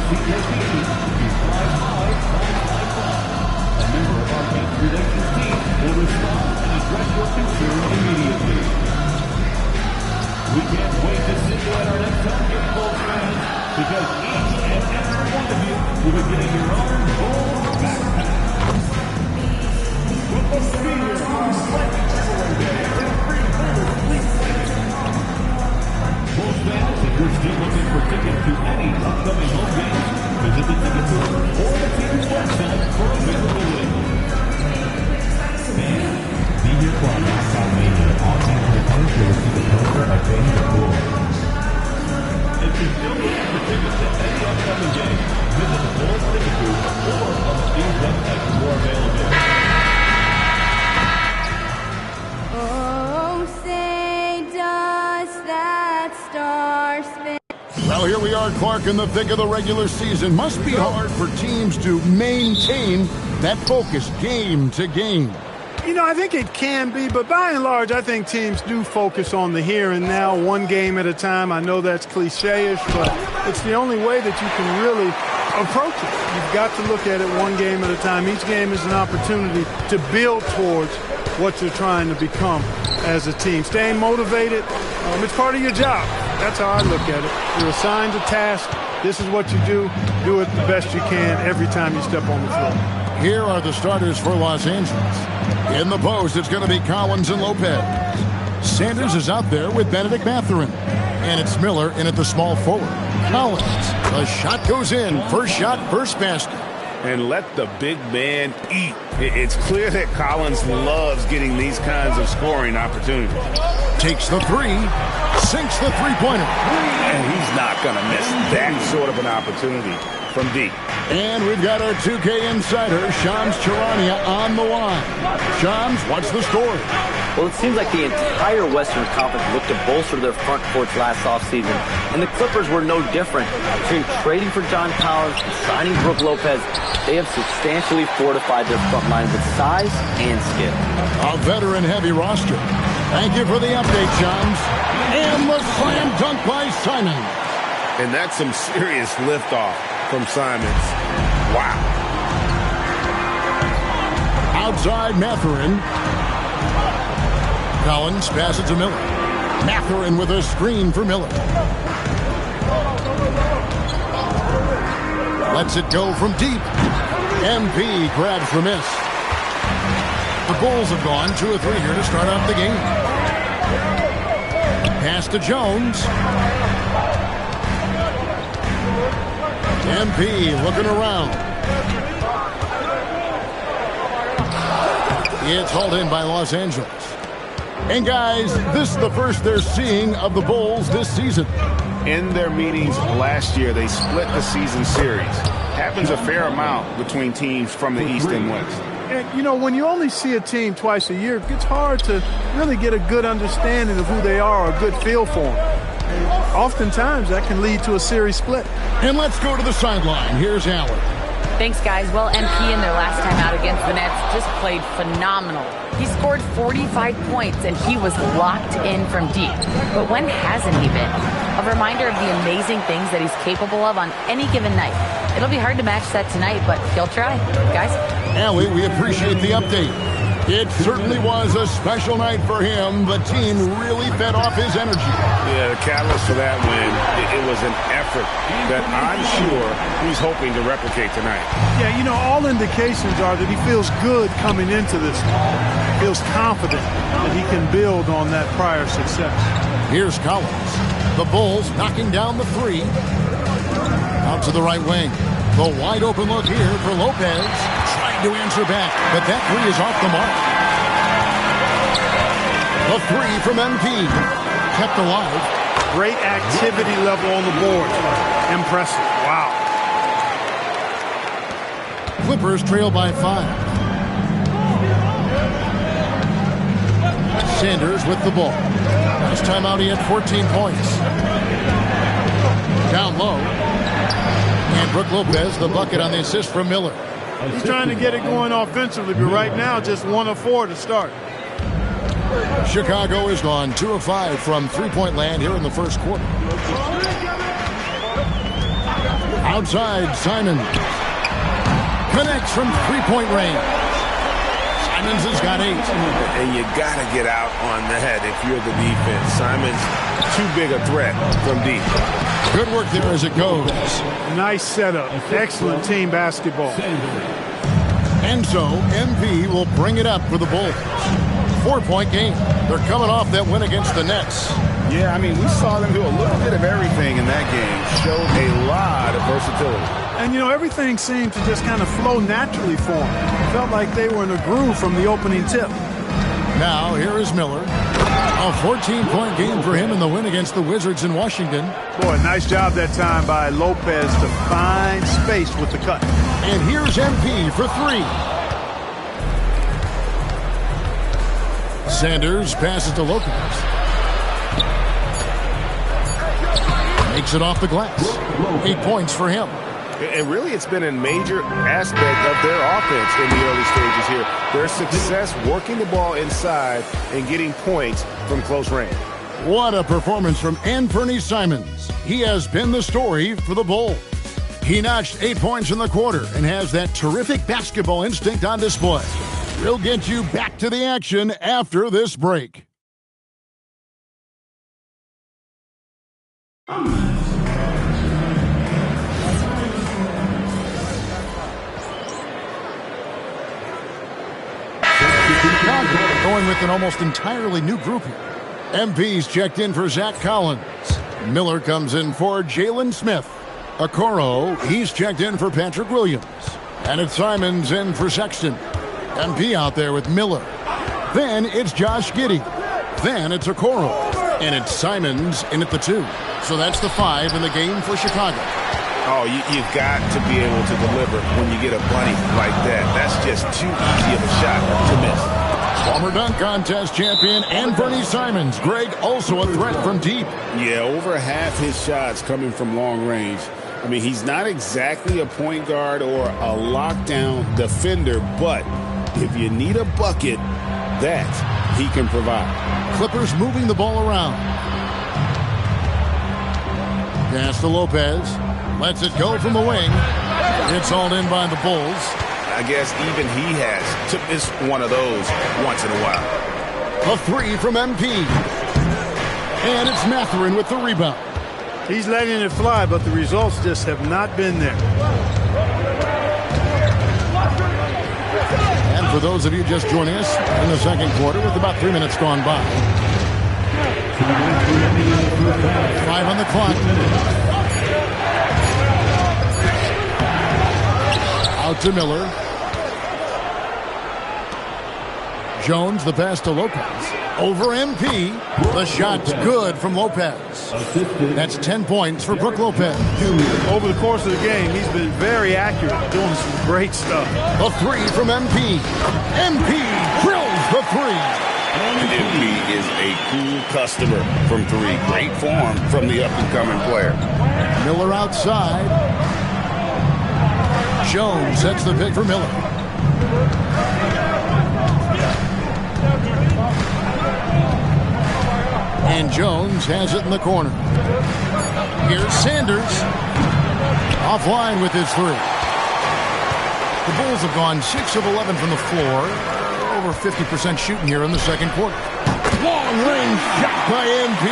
A member of our guest relations team will respond and address your concern immediately. We can't wait to see you at our next time, here, Bulls fans, because each and every one of you will be getting your own Bulls backpack. With the senior Black Traveling Day and free Bulls Fleet Tickets. Bulls fans, if you're still looking for tickets to any upcoming home games, visit the ticket store or the team's website for availability. Be here for our knockout mania. All teams return to receive the poster of Benny the Bull. If you're still looking for tickets to any upcoming game, visit the Bulls ticket booth or on the team's website for more availability. Oh, say does that star spin? Well, here we are, Clark, in the thick of the regular season. Must be hard for teams to maintain that focus game to game. You know, I think it can be, but by and large, I think teams do focus on the here and now, one game at a time. I know that's cliche-ish, but it's the only way that you can really approach it. You've got to look at it one game at a time. Each game is an opportunity to build towards what you're trying to become as a team. Staying motivated, it's part of your job. That's how I look at it. You're assigned a task. This is what you do. Do it the best you can every time you step on the floor. Here are the starters for Los Angeles. In the post, it's going to be Collins and Lopez. Sanders is out there with Benedict Mathurin. And it's Miller in at the small forward. Collins, the shot goes in. First shot, first basket. And let the big man eat. It's clear that Collins loves getting these kinds of scoring opportunities. Takes the three, sinks the three-pointer. And he's not going to miss that sort of an opportunity from deep. And we've got our 2K insider, Shams Charania, on the line. Shams, what's the story? Well, it seems like the entire Western Conference looked to bolster their front courts last offseason, and the Clippers were no different. Between trading for John Collins and signing Brook Lopez, they have substantially fortified their front line with size and skill. A veteran-heavy roster. Thank you for the update, Shams. And the slam dunk by Simon. And that's some serious liftoff from Simons. Wow. Outside Mathurin. Collins passes to Miller. Mathurin with a screen for Miller. Lets it go from deep. MP grabs the miss. The Bulls have gone 2 of 3 here to start off the game. Pass to Jones. MP looking around. It's hauled in by Los Angeles. And guys, this is the first they're seeing of the Bulls this season. In their meetings last year, they split the season series. Happens a fair amount between teams from the East and West. And, you know, when you only see a team twice a year, it's hard to really get a good understanding of who they are, or a good feel for them. And oftentimes, that can lead to a series split. And let's go to the sideline. Here's Allen. Thanks, guys. Well, MP in their last time out against the Nets just played phenomenal. He scored 45 points, and he was locked in from deep. But when hasn't he been? A reminder of the amazing things that he's capable of on any given night. It'll be hard to match that tonight, but he'll try. Guys? Allie, we appreciate the update. It certainly was a special night for him. The team really fed off his energy. Yeah, the catalyst for that win, it was an effort that I'm sure he's hoping to replicate tonight. Yeah, you know, all indications are that he feels good coming into this. Feels confident that he can build on that prior success. Here's Collins. The Bulls knocking down the three. Out to the right wing. The wide open look here for Lopez. Trying to answer back, but that three is off the mark. The three from MP. Kept alive. Great activity level on the board. Impressive. Wow. Clippers trail by 5. Sanders with the ball. Last time out he had 14 points. Down low. And Brook Lopez, the bucket on the assist from Miller. He's trying to get it going offensively, but right now just 1 of 4 to start. Chicago is gone 2 of 5 from three-point land here in the first quarter. Outside, Simons. Connects from three-point range. Simons has got 8. And you got to get out on the head if you're the defense. Simons, too big a threat from deep. Good work there as it goes. Nice setup. Excellent team basketball. And so, MP will bring it up for the Bulls. 4-point game. They're coming off that win against the Nets. Yeah, I mean, we saw them do a little bit of everything in that game. Showed a lot of versatility. And, you know, everything seemed to just kind of flow naturally for them. Felt like they were in a groove from the opening tip. Now, here is Miller. A 14-point game for him in the win against the Wizards in Washington. Boy, nice job that time by Lopez to find space with the cut. And here's MP for 3. Sanders passes to Lopez. Makes it off the glass. 8 points for him. And really, it's been a major aspect of their offense in the early stages here. Their success working the ball inside and getting points from close range. What a performance from Anthony Simons. He has been the story for the Bulls. He notched 8 points in the quarter and has that terrific basketball instinct on display. We'll get you back to the action after this break. Going with an almost entirely new group here. MP's checked in for Zach Collins. Miller comes in for Jalen Smith. Okoro, he's checked in for Patrick Williams. And it's Simons in for Sexton. MP out there with Miller. Then it's Josh Giddey. Then it's Okoro. And it's Simons in at the 2. So that's the 5 in the game for Chicago. Oh, you've got to be able to deliver when you get a bunny like that. That's just too easy of a shot to miss. Former dunk contest champion Anthony Simons. Greg, also a threat from deep. Yeah, over half his shots coming from long range. I mean, he's not exactly a point guard or a lockdown defender, but if you need a bucket, that he can provide. Clippers moving the ball around. Pass to Lopez. Lets it go from the wing. It's hauled in by the Bulls. I guess even he has to miss one of those once in a while. A 3 from MP. And it's Mathurin with the rebound. He's letting it fly, but the results just have not been there. And for those of you just joining us in the second quarter with about 3 minutes gone by. 5 on the clock. Out to Miller. Jones, the pass to Lopez. Over MP. The shot's good from Lopez. That's 10 points for Brook Lopez. Over the course of the game, he's been very accurate, doing some great stuff. A 3 from MP. MP drills the 3. And MP is a cool customer from 3. Great form from the up-and-coming player. Miller outside. Jones sets the pick for Miller. And Jones has it in the corner. Here's Sanders. Offline with his 3. The Bulls have gone 6 of 11 from the floor. Over 50% shooting here in the second quarter. Long range shot by MP.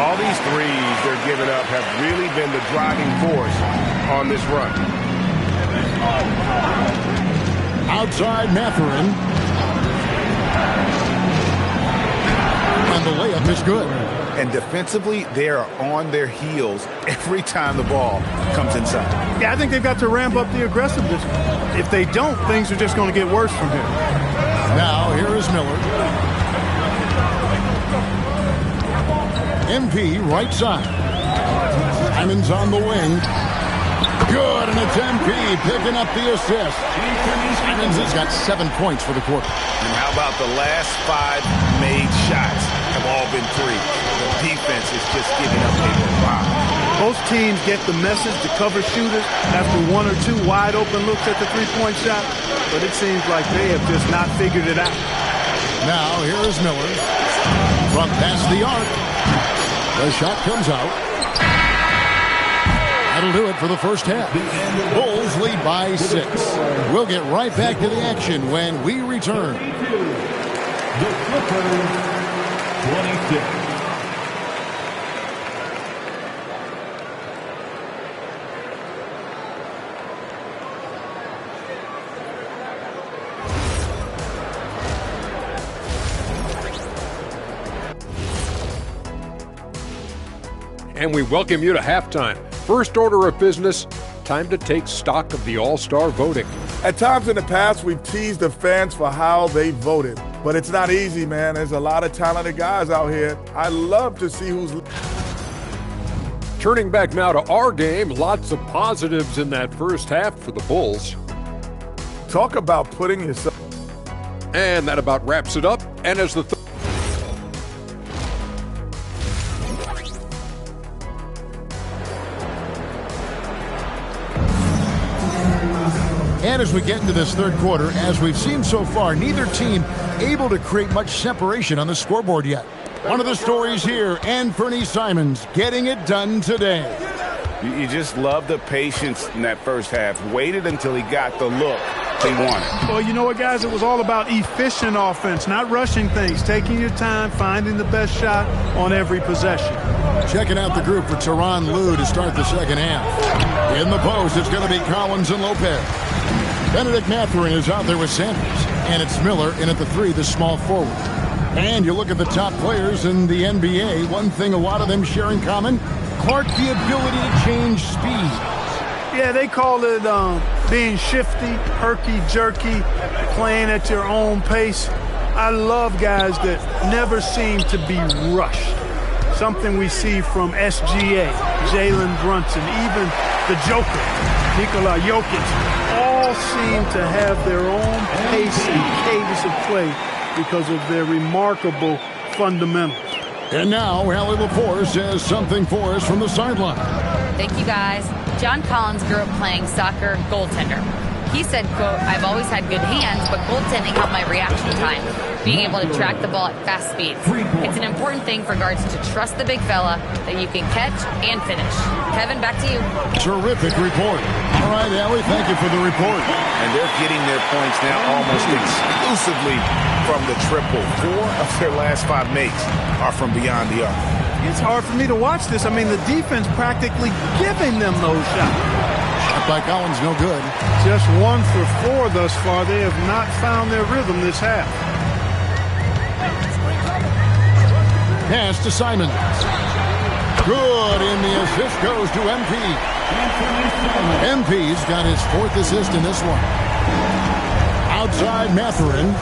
All these threes they're giving up have really been the driving force on this run. Outside Mathurin. And the layup is good. And defensively, they are on their heels every time the ball comes inside. Yeah, I think they've got to ramp up the aggressiveness. If they don't, things are just going to get worse from here. Now, here is Miller. MP right side. Simons on the wing. Good, and it's MP picking up the assist. Simons has got 7 points for the quarter. And how about the last 5 made shots have all been 3. The defense is just giving up a lot. Both teams get the message to cover shooters after 1 or 2 wide open looks at the three-point shot, but it seems like they have just not figured it out. Now, here is Miller. From past the arc. The shot comes out. That'll do it for the first half. Bulls lead by 6. We'll get right back to the action when we return. The Clippers, 26. And we welcome you to halftime. First order of business, time to take stock of the All-Star voting. At times in the past, we've teased the fans for how they voted. But it's not easy, man. There's a lot of talented guys out here. I love to see who's... Turning back now to our game, lots of positives in that first half for the Bulls. Talk about putting yourself... And that about wraps it up. And as the And as we get into this third quarter, as we've seen so far, neither team able to create much separation on the scoreboard yet. One of the stories here, and Fernie Simons getting it done today. You just love the patience in that first half. Waited until he got the look he wanted. Well, you know what, guys? It was all about efficient offense, not rushing things, taking your time, finding the best shot on every possession. Checking out the group for Tyronn Lue to start the second half. In the post, it's going to be Collins and Lopez. Benedict Mathurin is out there with Sanders, and it's Miller in at the 3, the small forward. And you look at the top players in the NBA, one thing a lot of them share in common, Clark, the ability to change speed. Yeah, they call it being shifty, herky-jerky, playing at your own pace. I love guys that never seem to be rushed. Something we see from SGA, Jalen Brunson, even the Joker, Nikola Jokic, all seem to have their own pace and cadence of play because of their remarkable fundamentals. And now, Allie LaForce has something for us from the sideline. Thank you, guys. John Collins grew up playing soccer goaltender. He said, quote, "I've always had good hands, but goaltending helped my reaction time, being able to track the ball at fast speeds. It's an important thing for guards to trust the big fella that you can catch and finish." Kevin, back to you. Terrific report. All right, Allie, thank you for the report. And they're getting their points now almost exclusively from the triple. 4 of their last 5 makes are from beyond the arc. It's hard for me to watch this. I mean, the defense practically giving them those shots. Shot by Collins, no good. Just 1 for 4 thus far. They have not found their rhythm this half. Pass to Simons. Good, and the assist goes to MP. MP's got his 4th assist in this one. Outside Mathurin.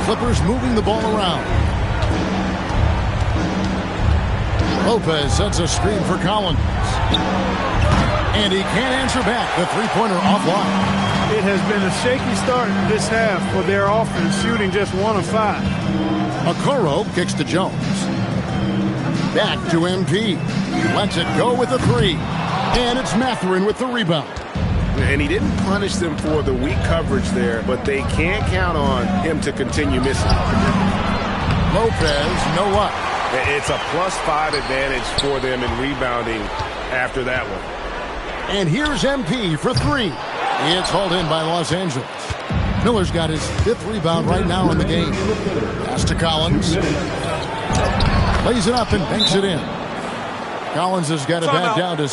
Clippers moving the ball around. Lopez sets a screen for Collins. And he can't answer back. The three-pointer offline. It has been a shaky start this half for their offense, shooting just 1 of 5. Okoro kicks to Jones. Back to MP. Lets it go with a 3. And it's Mathurin with the rebound. And he didn't punish them for the weak coverage there, but they can't count on him to continue missing. Lopez, no luck. It's a +5 advantage for them in rebounding after that one. And here's MP for 3. It's hauled in by Los Angeles. Miller's got his 5th rebound right now in the game. Pass to Collins. Lays it up and banks it in. Collins has got it back down to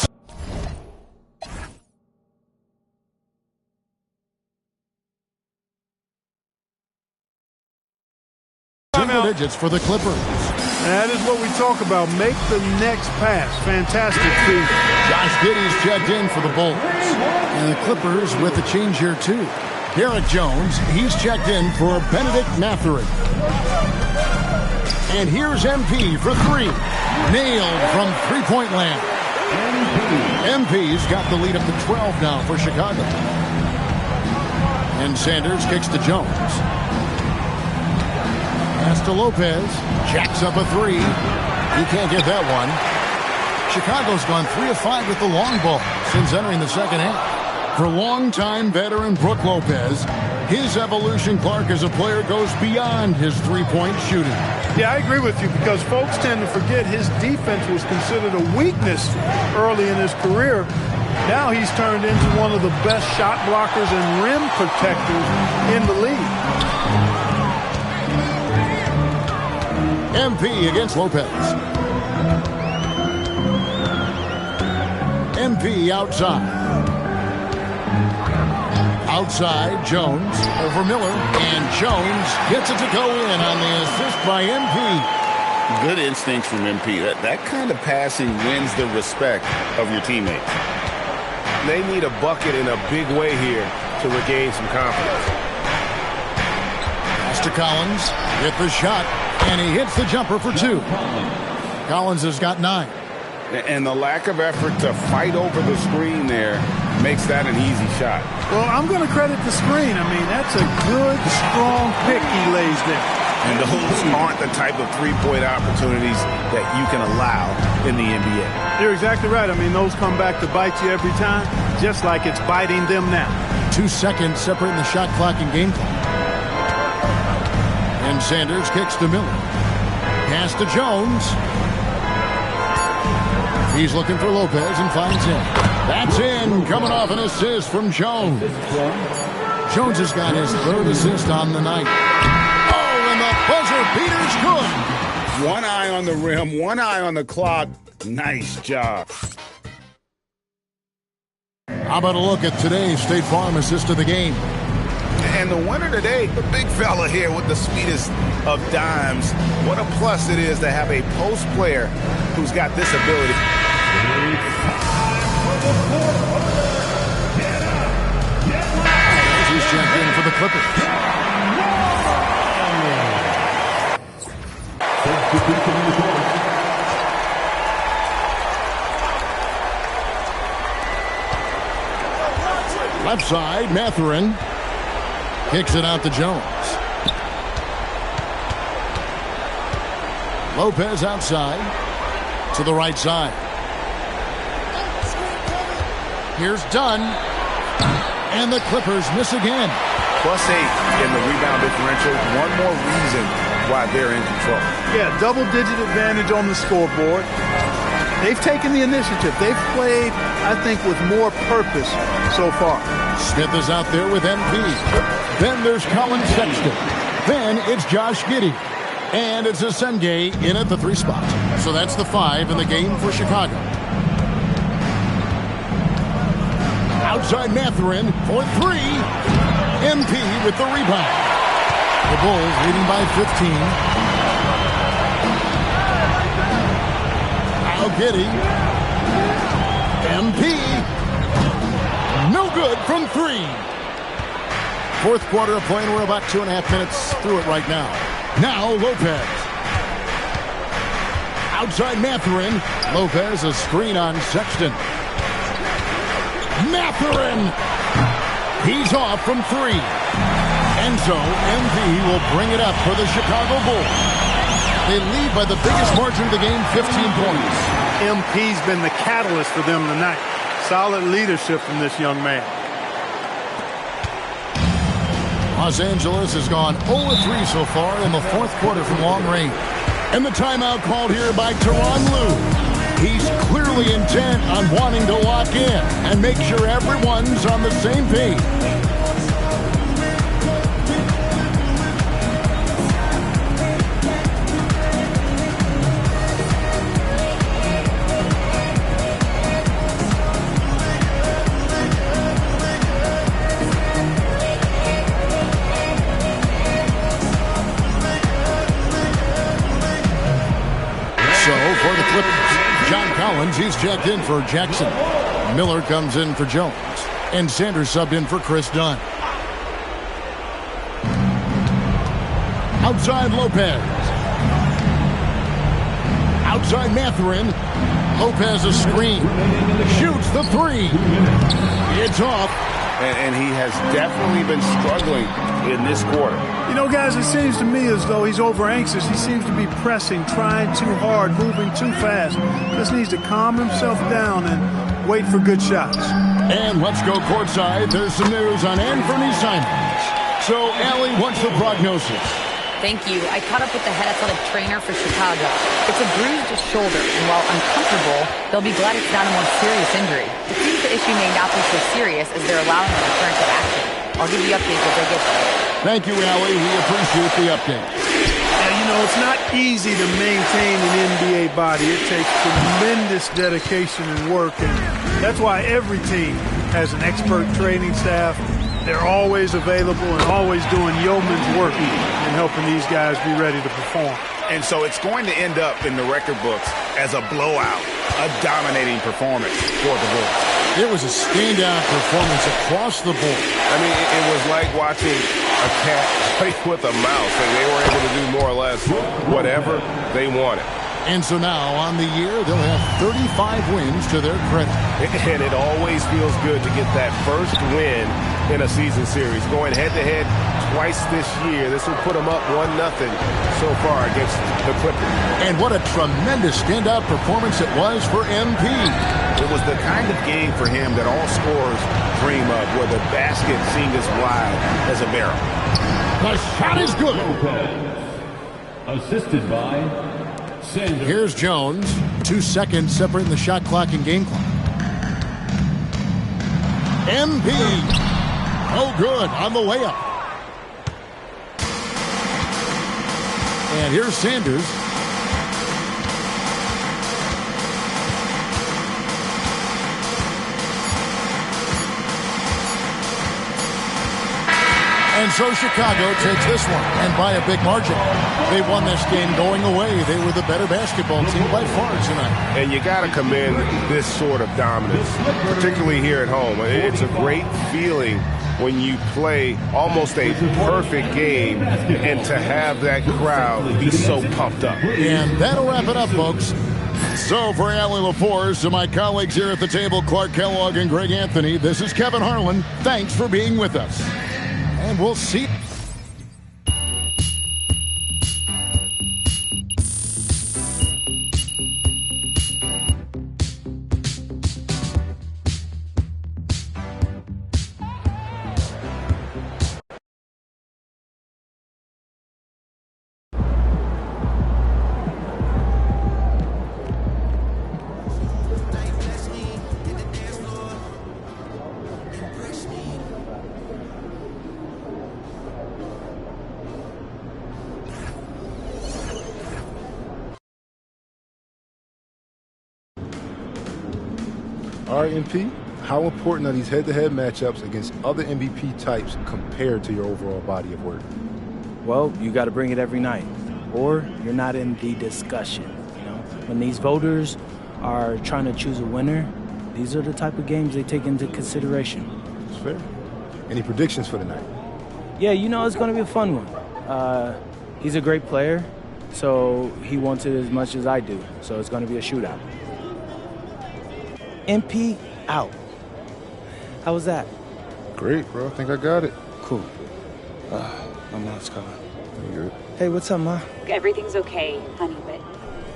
single digits for the Clippers. That is what we talk about. Make the next pass. Fantastic feed. Josh Giddey's checked in for the Bulls. And the Clippers with a change here, too. Derek Jones, he's checked in for Benedict Mathurin. And here's MP for 3. Nailed from three-point land. MP's got the lead up to 12 now for Chicago. And Sanders kicks to Jones. Pass to Lopez. Jacks up a 3. He can't get that one. Chicago's gone 3 of 5 with the long ball since entering the second half. For longtime veteran Brook Lopez, his evolution, Clark, as a player goes beyond his three-point shooting. Yeah, I agree with you because folks tend to forget his defense was considered a weakness early in his career. Now he's turned into one of the best shot blockers and rim protectors in the league. MP against Lopez. MP outside. Outside, Jones over Miller, and Jones gets it to go in on the assist by MP. Good instincts from MP. That kind of passing wins the respect of your teammates. They need a bucket in a big way here to regain some confidence. Pass to Collins with the shot, and he hits the jumper for 2. Collins has got 9. And the lack of effort to fight over the screen there makes that an easy shot. Well, I'm going to credit the screen. I mean, that's a good, strong pick he lays there. And those aren't the type of three-point opportunities that you can allow in the NBA. You're exactly right. I mean, those come back to bite you every time, just like it's biting them now. 2 seconds separating the shot clock and game clock. And Sanders kicks to Miller. Pass to Jones. He's looking for Lopez and finds him. That's in, coming off an assist from Jones. Jones has got his 3rd assist on the night. Oh, and the buzzer beater's good. One eye on the rim, one eye on the clock. Nice job. How about a look at today's State Farm assist of the game? And the winner today, the big fella here with the sweetest of dimes. What a plus it is to have a post player who's got this ability. He's checked in for the Clippers. Left side, Mathurin kicks it out to Jones. Lopez outside to the right side. Here's Dunn, and the Clippers miss again. +8 in the rebound differential. One more reason why they're in control. Yeah, double-digit advantage on the scoreboard. They've taken the initiative. They've played, I think, with more purpose so far. Smith is out there with MP. Then there's Colin Sexton. Then it's Josh Giddey. And it's Asenge in at the 3 spot. So that's the 5 in the game for Chicago. Outside Mathurin for 3. MP with the rebound. The Bulls leading by 15. Now Giddey. MP. No good from 3. 4th quarter of play, and we're about 2.5 minutes through it right now. Now Lopez. Outside Mathurin. Lopez, a screen on Sexton. Mathurin. He's off from 3. And so MP will bring it up for the Chicago Bulls. They lead by the biggest margin of the game, 15 points. MP's been the catalyst for them tonight. Solid leadership from this young man. Los Angeles has gone 0-3 so far in the 4th quarter from long range. And the timeout called here by Tyronn Lue. He's clearly intent on wanting to lock in and make sure everyone's on the same page. For the Clippers, John Collins, he's checked in for Jackson. Miller comes in for Jones. And Sanders subbed in for Chris Dunn. Outside Lopez. Outside Mathurin. Lopez a screen. Shoots the 3. It's off. And he has definitely been struggling in this quarter. You know, guys, it seems to me as though he's over-anxious. He seems to be pressing, trying too hard, moving too fast. Just needs to calm himself down and wait for good shots. And let's go courtside. There's some news on Anthony Simons. So, Allie, what's the prognosis? Thank you. I caught up with the head athletic trainer for Chicago. It's a bruised shoulder, and while uncomfortable, they'll be glad it's not a more serious injury. It seems the issue may not be so serious as they're allowing a return to action. I'll give you updates as they get there. Thank you, Allie. We appreciate the update. Yeah, you know, it's not easy to maintain an NBA body. It takes tremendous dedication and work, and that's why every team has an expert training staff. They're always available and always doing yeoman's work in helping these guys be ready to perform. And so it's going to end up in the record books as a blowout, a dominating performance for the Bulls. It was a standout performance across the board. I mean, it was like watching a cat play with a mouse, and they were able to do more or less whatever they wanted. And so now, on the year, they'll have 35 wins to their credit. And it always feels good to get that first win in a season series. Going head-to-head twice this year, this will put them up 1-0 so far against the Clippers. And what a tremendous standout performance it was for MP. It was the kind of game for him that all scorers dream of, where the basket seemed as wide as a barrel. The shot is good. Assisted by Sanders. Here's Jones. 2 seconds separating the shot clock and game clock. MP. Oh, good on the layup. And here's Sanders. And so Chicago takes this one, and by a big margin. They won this game going away. They were the better basketball team by far tonight. And you got to commend this sort of dominance, particularly here at home. It's a great feeling when you play almost a perfect game and to have that crowd be so pumped up. And that'll wrap it up, folks. So for Allie LaForce, to my colleagues here at the table, Clark Kellogg and Greg Anthony, this is Kevin Harlan. Thanks for being with us. And we'll see. All right, MP, how important are these head-to-head matchups against other MVP types compared to your overall body of work? Well, you got to bring it every night, or you're not in the discussion. You know, when these voters are trying to choose a winner, these are the type of games they take into consideration. That's fair. Any predictions for tonight? Yeah, you know, it's going to be a fun one. He's a great player, so he wants it as much as I do, so it's going to be a shootout. MP out. How was that? Great, bro. I think I got it. Cool. My mom's calling. You good? Hey, what's up, Ma? Everything's okay, honey, but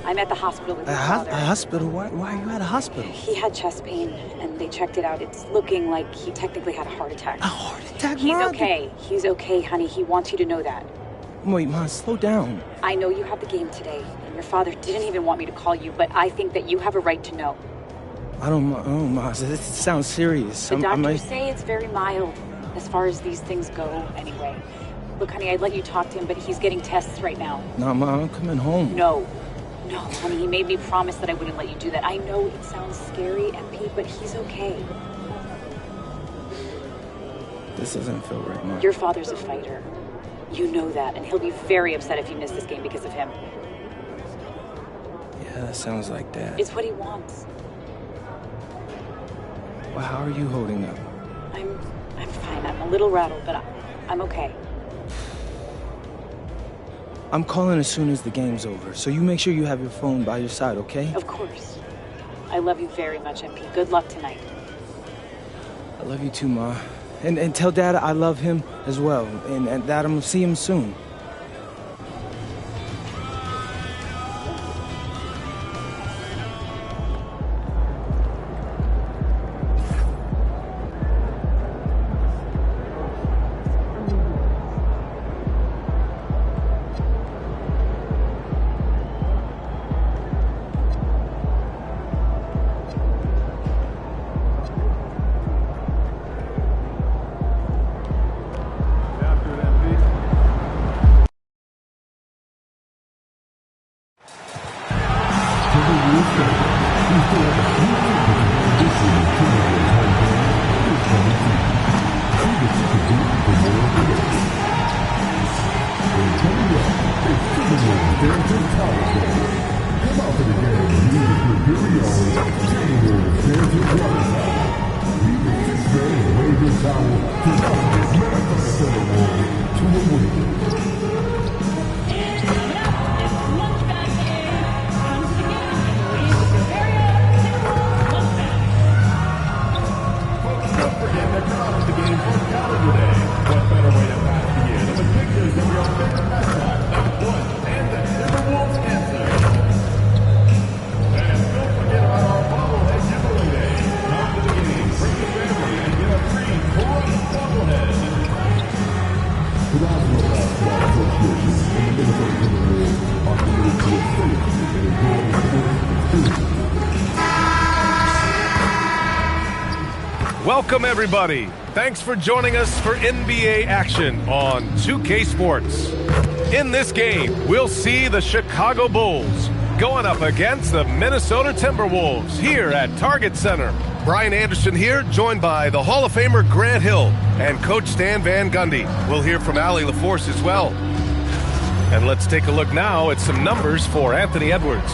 I'm at the hospital with your father. A hospital? Why are you at a hospital? He had chest pain, and they checked it out. It's looking like he technically had a heart attack. A heart attack, He's Ma? okay. He's okay, honey. He wants you to know that. Wait, Ma, slow down. I know you have the game today, and your father didn't even want me to call you, but I think that you have a right to know. I don't know, Ma. This sounds serious. The doctors say it's very mild as far as these things go anyway. Look, honey, I'd let you talk to him, but he's getting tests right now. No, Ma, I'm coming home. No, honey, he made me promise that I wouldn't let you do that. I know it sounds scary, MP, but he's okay. This doesn't feel right, Ma. Your father's a fighter. You know that, and he'll be very upset if you miss this game because of him. Yeah, that sounds like Dad. It's what he wants. Well, how are you holding up? I'm fine. I'm a little rattled, but I'm okay. I'm calling as soon as the game's over, so you make sure you have your phone by your side, okay? Of course. I love you very much, MP. Good luck tonight. I love you too, Ma. And tell Dad I love him as well, and that I'm gonna see him soon. Welcome, everybody. Thanks for joining us for NBA action on 2K Sports. In this game, we'll see the Chicago Bulls going up against the Minnesota Timberwolves here at Target Center. Brian Anderson here, joined by the Hall of Famer Grant Hill and Coach Stan Van Gundy. We'll hear from Allie LaForce as well. And let's take a look now at some numbers for Anthony Edwards.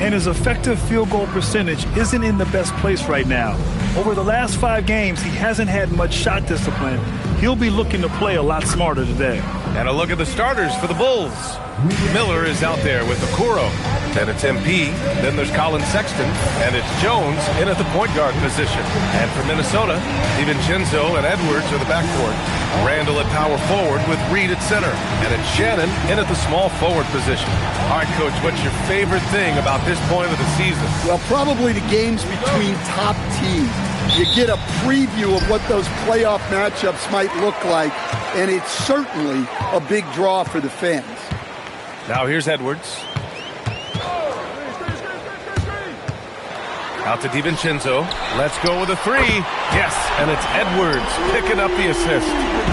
And his effective field goal percentage isn't in the best place right now. Over the last 5 games, he hasn't had much shot discipline. He'll be looking to play a lot smarter today. And a look at the starters for the Bulls. Miller is out there with Okoro. Then it's MP. Then there's Colin Sexton. And it's Jones in at the point guard position. And for Minnesota, DiVincenzo and Edwards are the backcourt. Randall at power forward with Reed at center. And it's Shannon in at the small forward position. All right, Coach, what's your favorite thing about this point of the season? Well, probably the games between top teams. You get a preview of what those playoff matchups might look like, and it's certainly a big draw for the fans. Now here's Edwards. Out to DiVincenzo. Let's go with a 3. Yes, and it's Edwards picking up the assist.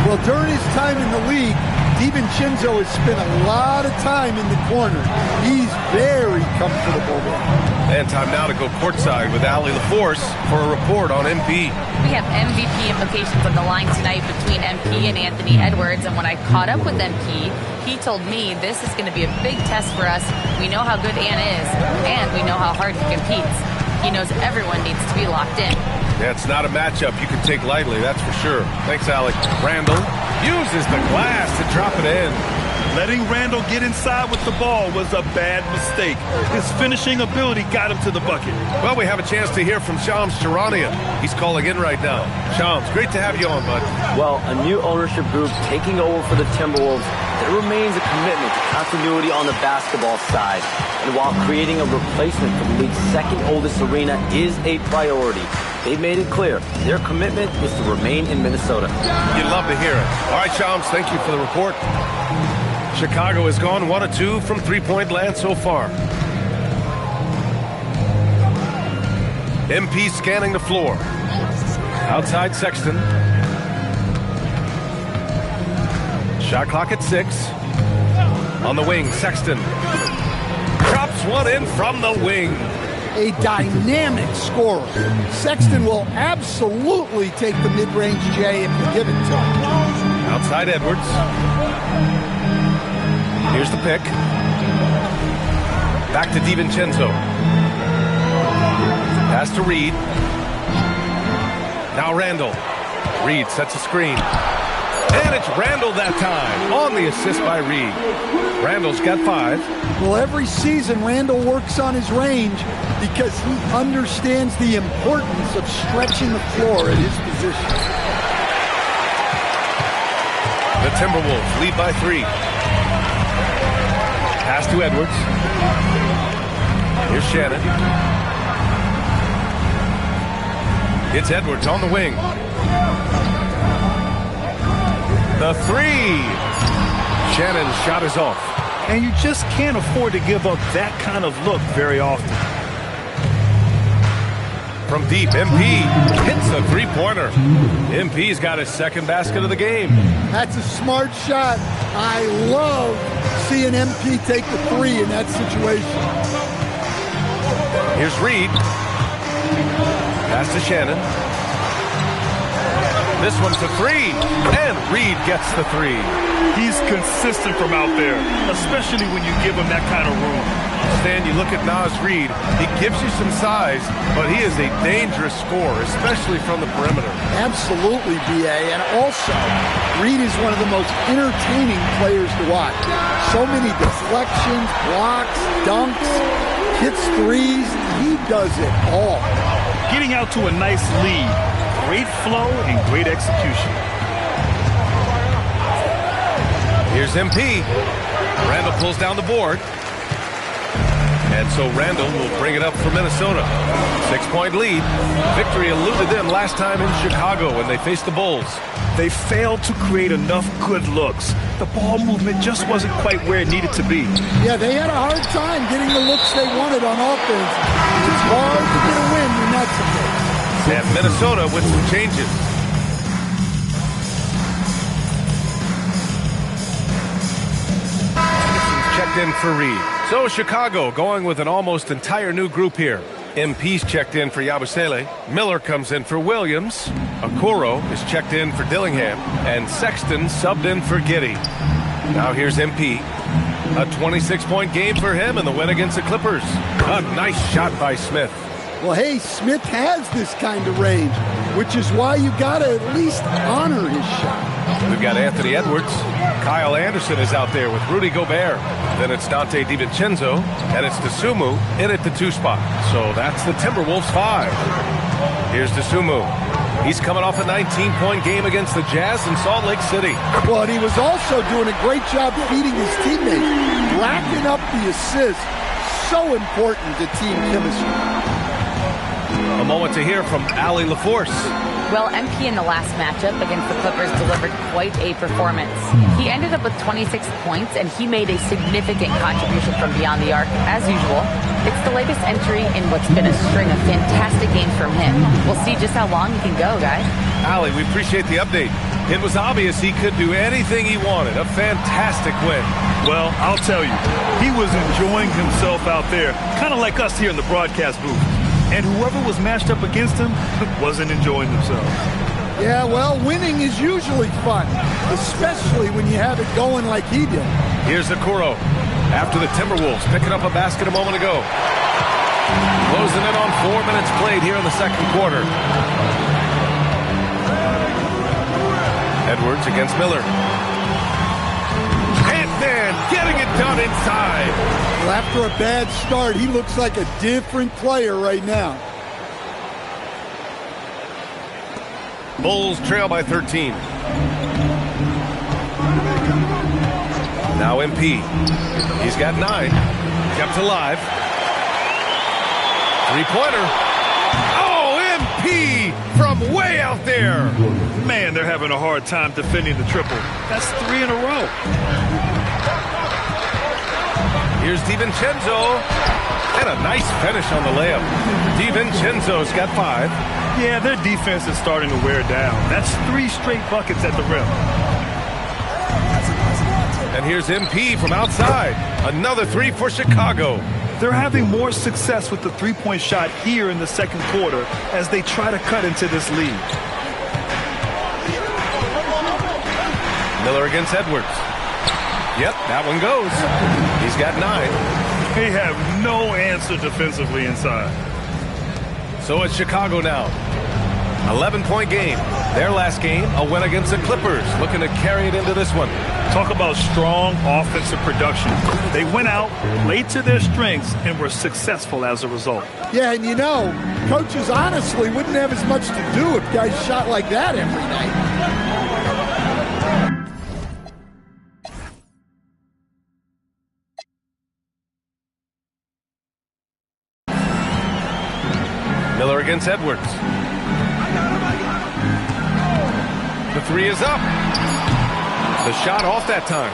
Well, during his time in the league, DiVincenzo has spent a lot of time in the corner. He's very comfortable there. And time now to go courtside with Allie LaForce for a report on MP. We have MVP implications on the line tonight between MP and Anthony Edwards, and when I caught up with MP, he told me this is going to be a big test for us. We know how good Ant is, and we know how hard he competes. He knows everyone needs to be locked in. Yeah, it's not a matchup you can take lightly, that's for sure. Thanks, Alec. Randall uses the glass to drop it in. Letting Randall get inside with the ball was a bad mistake. His finishing ability got him to the bucket. Well, we have a chance to hear from Shams Charania. He's calling in right now. Shams, great to have you on, bud. Well, a new ownership group taking over for the Timberwolves. There remains a commitment to continuity on the basketball side. And while creating a replacement for the league's second oldest arena is a priority, they've made it clear their commitment is to remain in Minnesota. You'd love to hear it. All right, Shams, thank you for the report. Chicago has gone 1 of 2 from three-point land so far. MP scanning the floor. Outside Sexton. Shot clock at 6. On the wing, Sexton. Drops one in from the wing. A dynamic scorer. Sexton will absolutely take the mid-range J if you give it to him. Outside Edwards. Here's the pick. Back to DiVincenzo. Pass to Reed. Now Randall. Reed sets a screen. And it's Randall that time on the assist by Reed. Randall's got 5. Well, every season Randall works on his range because he understands the importance of stretching the floor at his position. The Timberwolves lead by 3. Pass to Edwards. Here's Shannon. It's Edwards on the wing. The 3. Shannon's shot is off. And you just can't afford to give up that kind of look very often. From deep, MP hits a 3-pointer. MP's got his second basket of the game. That's a smart shot. I love seeing MP take the 3 in that situation. Here's Reed. Pass to Shannon. This one's a 3, and Reed gets the 3. He's consistent from out there, especially when you give him that kind of room. Stan, you look at Naz Reed, he gives you some size, but he is a dangerous scorer, especially from the perimeter. Absolutely, B.A. And also, Reed is one of the most entertaining players to watch. So many deflections, blocks, dunks, hits threes. He does it all. Getting out to a nice lead. Great flow and great execution. Here's MP. Randall pulls down the board. And so Randall will bring it up for Minnesota. 6-point lead. Victory eluded them last time in Chicago when they faced the Bulls. They failed to create enough good looks. The ball movement just wasn't quite where it needed to be. Yeah, they had a hard time getting the looks they wanted on offense. It's hard to get a win when that's the case. And Minnesota with some changes. Checked in for Reed. So Chicago going with an almost entire new group here. MP's checked in for Yabusele. Miller comes in for Williams. Okoro is checked in for Dillingham. And Sexton subbed in for Giddey. Now here's MP. A 26-point game for him in the win against the Clippers. A nice shot by Smith. Well, hey, Smith has this kind of range, which is why you got to at least honor his shot. We've got Anthony Edwards. Kyle Anderson is out there with Rudy Gobert. Then it's Dante DiVincenzo, and it's Dosunmu in at the 2 spot. So that's the Timberwolves 5. Here's Dosunmu. He's coming off a 19-point game against the Jazz in Salt Lake City. Well, and he was also doing a great job feeding his teammates, racking up the assists. So important to team chemistry. A moment to hear from Allie LaForce. Well, MP in the last matchup against the Clippers delivered quite a performance. He ended up with 26 points, and he made a significant contribution from beyond the arc, as usual. It's the latest entry in what's been a string of fantastic games from him. We'll see just how long he can go, guys. Allie, we appreciate the update. It was obvious he could do anything he wanted. A fantastic win. Well, I'll tell you, he was enjoying himself out there, kind of like us here in the broadcast booth. And whoever was matched up against him wasn't enjoying themselves. Yeah, well, winning is usually fun, especially when you have it going like he did. Here's Okoro. After the Timberwolves picking up a basket a moment ago. Closing in on 4 minutes played here in the second quarter. Edwards against Miller. Ant-Man getting it done inside. Well, after a bad start, he looks like a different player right now. Bulls trail by 13. Now MP. He's got 9. Kept alive. Three-pointer. Oh, MP from way out there. Man, they're having a hard time defending the triple. That's 3 in a row. Here's DiVincenzo. And a nice finish on the layup. DiVincenzo's got 5. Yeah, their defense is starting to wear down. That's 3 straight buckets at the rim. And here's MP from outside. Another 3 for Chicago. They're having more success with the three-point shot here in the second quarter as they try to cut into this lead. Miller against Edwards. Yep, that one goes. He's got 9. They have no answer defensively inside. So it's Chicago now. 11-point game. Their last game, a win against the Clippers. Looking to carry it into this one. Talk about strong offensive production. They went out, played to their strengths, and were successful as a result. Yeah, and you know, coaches honestly wouldn't have as much to do if guys shot like that every night. Miller against Edwards. The 3 is up. The shot off that time.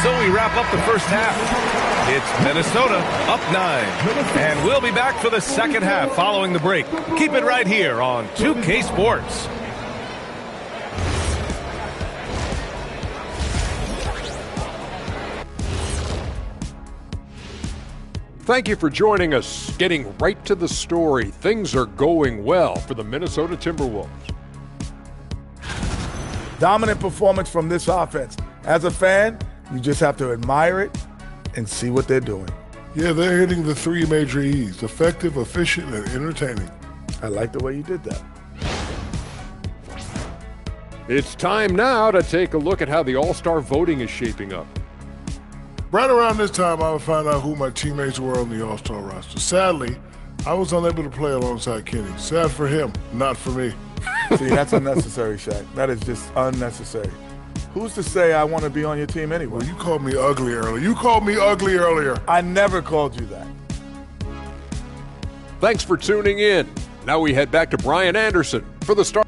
so we wrap up the first half. It's Minnesota up 9. And we'll be back for the second half following the break. Keep it right here on 2K Sports. Thank you for joining us. Getting right to the story, things are going well for the Minnesota Timberwolves. Dominant performance from this offense. As a fan, you just have to admire it and see what they're doing. Yeah, they're hitting the 3 major E's: effective, efficient, and entertaining. I like the way you did that. It's time now to take a look at how the All-Star voting is shaping up. Right around this time, I would find out who my teammates were on the All-Star roster. Sadly, I was unable to play alongside Kenny. Sad for him, not for me. See, that's unnecessary, Shaq. That is just unnecessary. Who's to say I want to be on your team anyway? Well, you called me ugly earlier. You called me ugly earlier. I never called you that. Thanks for tuning in. Now we head back to Brian Anderson for the start.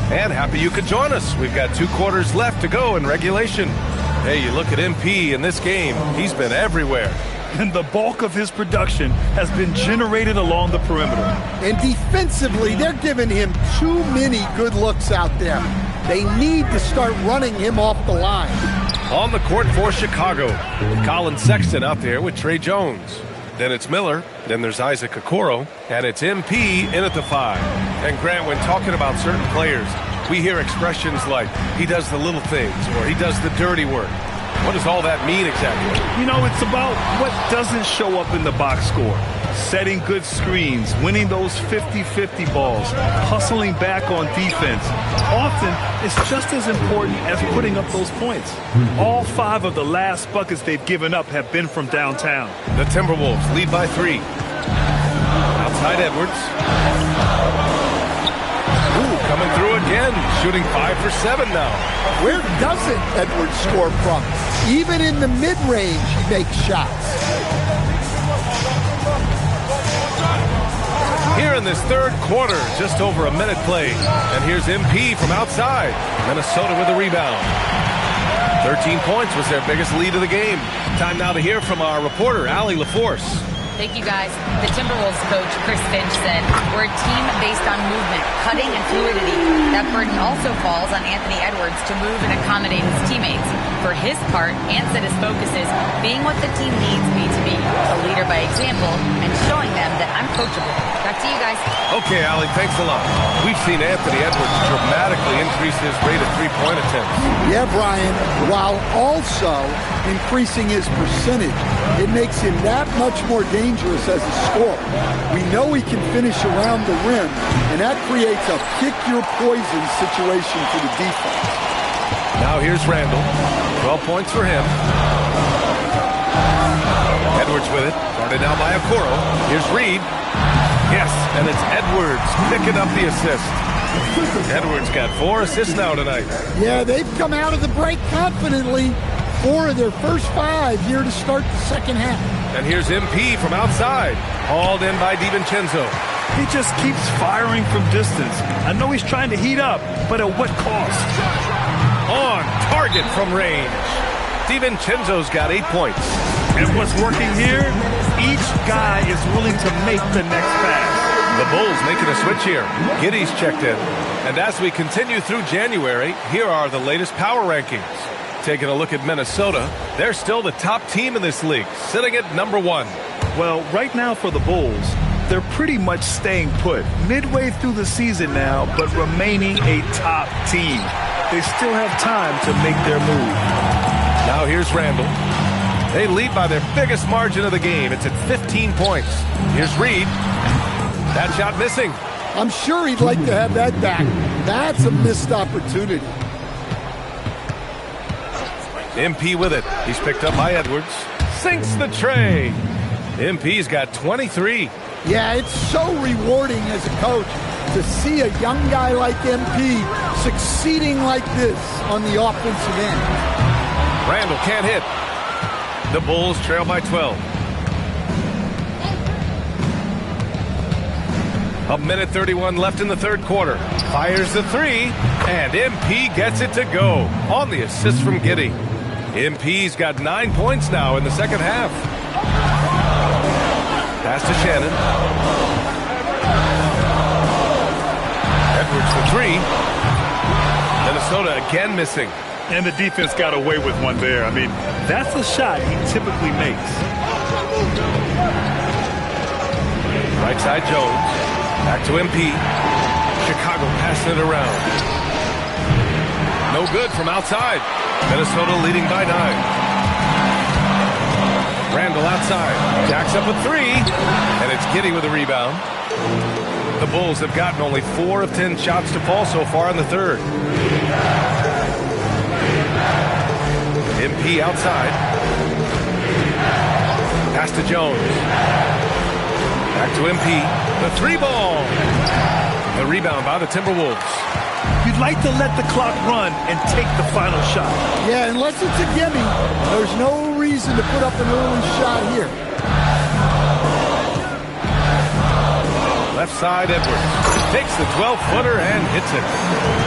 And happy you could join us. We've got 2 quarters left to go in regulation. Hey, you look at MP in this game, he's been everywhere. And the bulk of his production has been generated along the perimeter. And defensively, they're giving him too many good looks out there. They need to start running him off the line. On the court for Chicago, Colin Sexton out there with Trey Jones. Then it's Miller, then there's Isaac Okoro, and it's MP in at the 5. And Grant, when talking about certain players, we hear expressions like, he does the little things, or he does the dirty work. What does all that mean exactly? You know, it's about what doesn't show up in the box score. Setting good screens, winning those 50-50 balls, hustling back on defense. Often, it's just as important as putting up those points. All 5 of the last buckets they've given up have been from downtown. The Timberwolves lead by 3. Outside Edwards. Coming through again, shooting 5 for 7 now. Where doesn't Edwards score from? Even in the mid-range, he makes shots. Here in this third quarter, just over a minute played. And here's MP from outside. Minnesota with a rebound. 13 points was their biggest lead of the game. Time now to hear from our reporter, Allie LaForce. Thank you, guys. The Timberwolves coach, Chris Finch, said, we're a team based on movement, cutting, and fluidity. That burden also falls on Anthony Edwards to move and accommodate his teammates. For his part, Ant said his focus is being what the team needs me to be, a leader by example, and showing them that I'm coachable. Back to you guys. Okay, Allie, thanks a lot. We've seen Anthony Edwards dramatically increase his rate of 3-point attempts. Yeah, Brian, while also increasing his percentage. It makes him that much more dangerous as a scorer. We know he can finish around the rim, and that creates a pick-your-poison situation for the defense. Now here's Randall. 12 points for him. Edwards with it. Guarded now by Okoro. Here's Reed. Yes, and it's Edwards picking up the assist. Edwards got 4 assists now tonight. Yeah, they've come out of the break confidently. 4 of their first 5 here to start the second half. And here's MP from outside. Hauled in by DiVincenzo. He just keeps firing from distance. I know he's trying to heat up, but at what cost? On target from range. DiVincenzo's got 8 points. And what's working here? Each guy is willing to make the next pass. The Bulls making a switch here. Giddey's checked in. And as we continue through January, here are the latest power rankings. Taking a look at Minnesota, they're still the top team in this league, sitting at number 1. Well, right now for the Bulls, they're pretty much staying put. Midway through the season now, but remaining a top team. They still have time to make their move. Now here's Randall. They lead by their biggest margin of the game. It's at 15 points. Here's Reed. That shot missing. I'm sure he'd like to have that back. That's a missed opportunity. MP with it. He's picked up by Edwards. Sinks the tray. MP's got 23. Yeah, it's so rewarding as a coach to see a young guy like MP succeeding like this on the offensive end. Randall can't hit. The Bulls trail by 12. A minute 31 left in the third quarter. Fires the three, and MP gets it to go on the assist from Giddey. MP's got 9 points now in the second half. Pass to Shannon. Edwards for three. Minnesota again missing. And the defense got away with one there. I mean, that's a shot he typically makes. Right side Jones. Back to MP. Chicago passing it around. No good from outside. Minnesota leading by 9. Randall outside. Jacks up a three. And it's Giddey with a rebound. The Bulls have gotten only 4 of 10 shots to fall so far in the third. MP outside. Pass to Jones. Back to MP. The three ball. The rebound by the Timberwolves. You'd like to let the clock run and take the final shot. Yeah, unless it's a gimme, there's no reason to put up an early shot here. Left side, Edwards. Takes the 12-footer and hits it.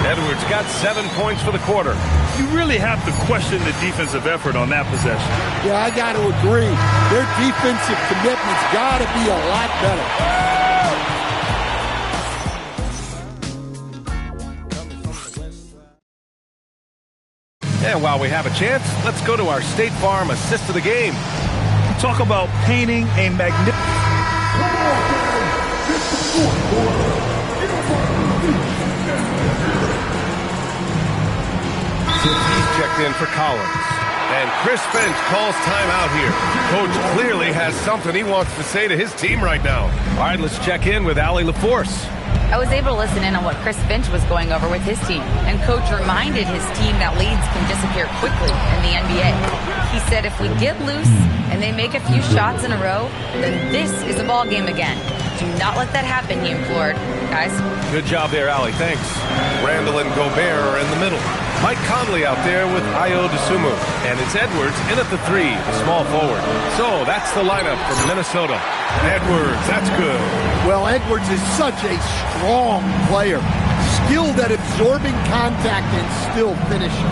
Edwards got 7 points for the quarter. You really have to question the defensive effort on that possession. Yeah, I got to agree. Their defensive commitment's got to be a lot better. And while we have a chance, let's go to our State Farm assist of the game. Talk about painting a magnificent... He's checked in for Collins. And Chris Finch calls timeout here. Coach clearly has something he wants to say to his team right now. All right, let's check in with Allie LaForce. I was able to listen in on what Chris Finch was going over with his team, and Coach reminded his team that leads can disappear quickly in the NBA. He said if we get loose and they make a few shots in a row, then this is a ball game again. Do not let that happen, he implored. Guys. Good job there, Allie. Thanks. Randall and Gobert are in the middle. Mike Conley out there with Ayo Dosunmu. And it's Edwards in at the three, the small forward. So that's the lineup for Minnesota. Edwards, that's good. Well, Edwards is such a strong player. Skilled at absorbing contact and still finishing.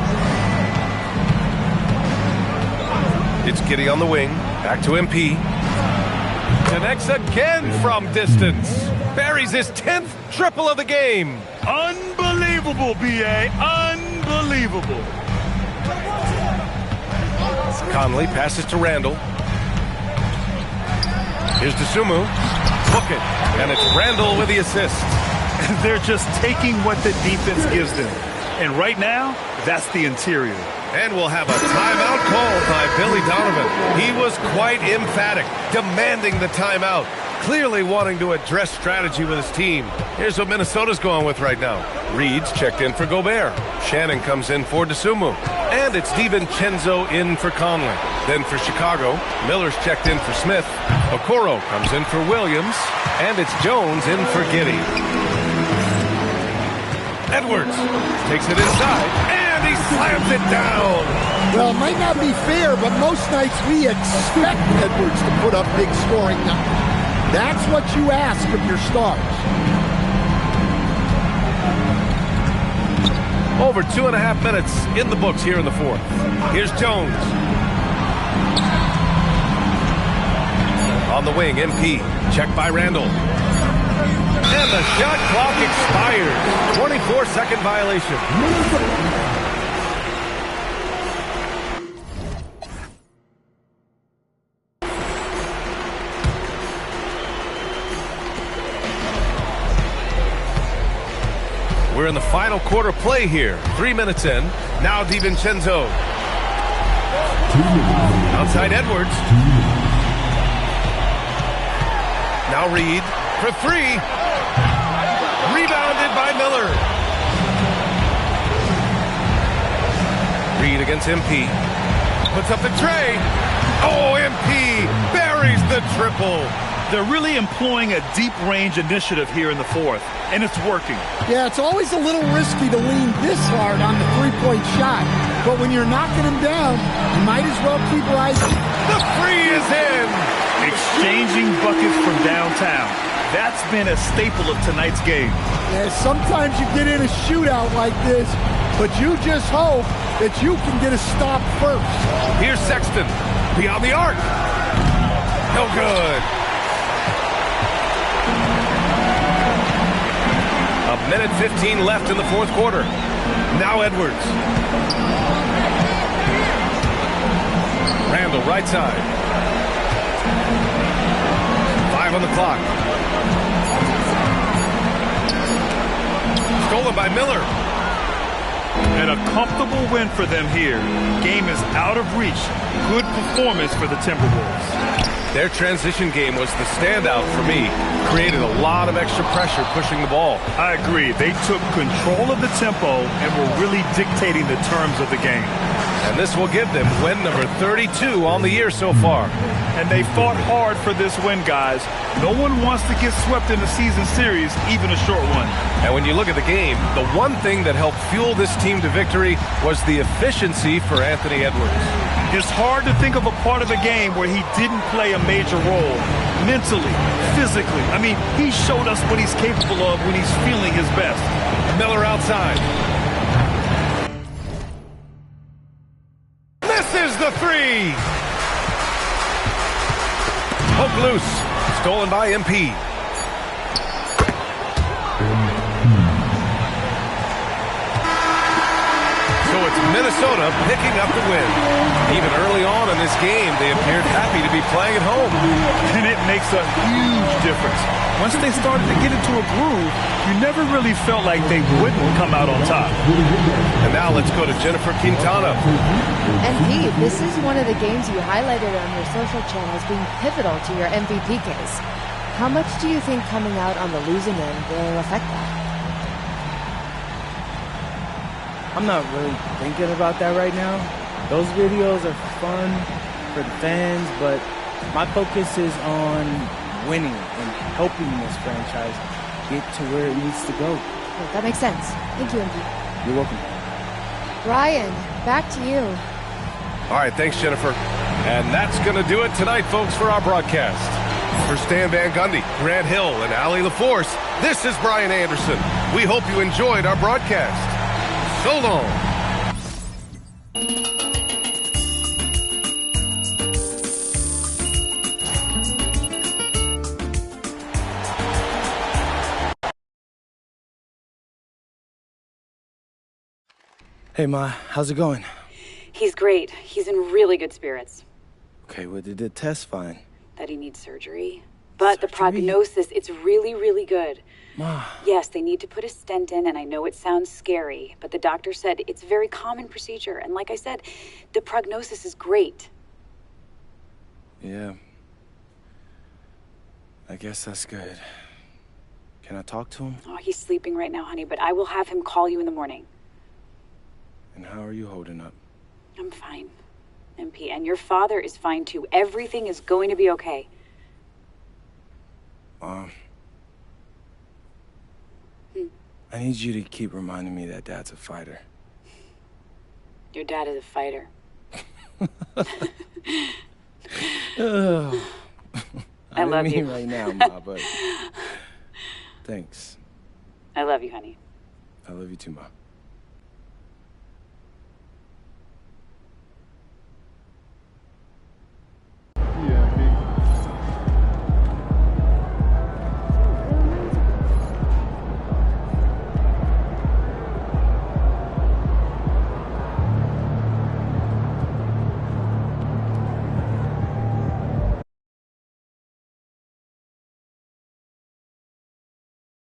It's Giddey on the wing. Back to MP. Connects again from distance. Buries his 10th triple of the game. Unbelievable, B.A. Unbelievable. Conley passes to Randall. Here's Dosunmu. Book it. And it's Randall with the assist. They're just taking what the defense gives them. And right now, that's the interior. And we'll have a timeout called by Billy Donovan. He was quite emphatic, demanding the timeout, clearly wanting to address strategy with his team. Here's what Minnesota's going with right now. Reed's checked in for Gobert. Shannon comes in for Dosunmu. And it's DiVincenzo in for Conley. Then for Chicago, Miller's checked in for Smith. Okoro comes in for Williams. And it's Jones in for Giddey. Edwards takes it inside, and he slams it down. Well, it might not be fair, but most nights we expect Edwards to put up big scoring numbers. That's what you ask of your stars. Over 2.5 minutes in the books here in the fourth. Here's Jones. On the wing, MP. Checked by Randall. And the shot clock expires. 24-second violation. We're in the final quarter play here. 3 minutes in. Now DiVincenzo. Outside Edwards. Now Reed for three. Rebounded by Miller. Reed against MP. Puts up the tray. Oh, MP buries the triple. They're really employing a deep range initiative here in the fourth, and it's working. Yeah, it's always a little risky to lean this hard on the three-point shot, but when you're knocking them down, you might as well keep rising. The three is in. Exchanging buckets from downtown. That's been a staple of tonight's game. Yeah, sometimes you get in a shootout like this, but you just hope that you can get a stop first. Here's Sexton. Beyond the arc. No good. A minute 15 left in the fourth quarter. Now Edwards. Randall, right side. 5 on the clock. Stolen by Miller. And a comfortable win for them here. Game is out of reach. Good performance for the Timberwolves. Their transition game was the standout for me. Created a lot of extra pressure pushing the ball. I agree. They took control of the tempo and were really dictating the terms of the game. And this will give them win number 32 on the year so far. And they fought hard for this win, guys. No one wants to get swept in the season series, even a short one. And when you look at the game, the one thing that helped fuel this team to victory was the efficiency for Anthony Edwards. It's hard to think of a part of the game where he didn't play a major role. Mentally, physically. I mean, he showed us what he's capable of when he's feeling his best. Miller outside. Misses the three. Poke loose. Stolen by MP. So it's Minnesota picking up the win. Even early on in this game, they appeared happy to be playing at home. And it makes a huge difference. Once they started to get into a groove, you never really felt like they wouldn't come out on top. And now let's go to Jennifer Quintana. And Pete, this is one of the games you highlighted on your social channels being pivotal to your MVP case. How much do you think coming out on the losing end will affect that? I'm not really thinking about that right now. Those videos are fun for the fans, but my focus is on winning and helping this franchise get to where it needs to go. Right, that makes sense. Thank you, MP. You're welcome. Brian, back to you. All right, thanks, Jennifer. And that's going to do it tonight, folks, for our broadcast. For Stan Van Gundy, Grant Hill, and Allie LaForce, this is Brian Anderson. We hope you enjoyed our broadcast. So long. Hey, Ma, how's it going? He's great. He's in really good spirits. Okay, what did the test find? That he needs surgery. But the prognosis, it's really, really good. Ma. Yes, they need to put a stent in, and I know it sounds scary, but the doctor said it's a very common procedure. And like I said, the prognosis is great. Yeah. I guess that's good. Can I talk to him? Oh, he's sleeping right now, honey, but I will have him call you in the morning. And how are you holding up? I'm fine, MP, and your father is fine too. Everything is going to be okay. Mom. I need you to keep reminding me that Dad's a fighter. Your dad is a fighter. I love you right now, Ma, but thanks. I love you, honey. I love you too, Ma.